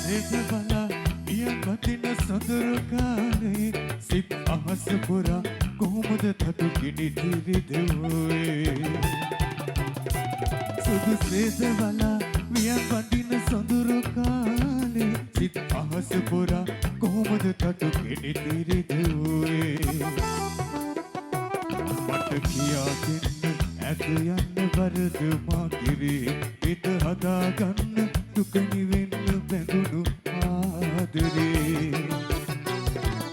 සේද බලා පිය වදින සොඳුරු කාලේ සිත් අහස පුරා කොහොමද තතු කිනි දිරි දෙවුවේ සුදු සේද බලා පිය වදින සොඳුරු කාලේ සිත් අහස පුරා කොහොමද තතු කිනි දිරි දෙවුවේ මට කියා දෙන්න ඇත යන්න වරද මා කිරේ හිත හදාගන්න දුක නිවෙන්න බැඳුණු ආදරේ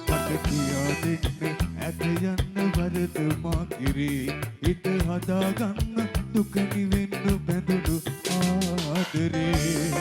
මට කියා දෙන්න ඇත යන්න වරද මා කිරේ හිත හදාගන්න දුක නිවෙන්න බැඳුණු ආදරේ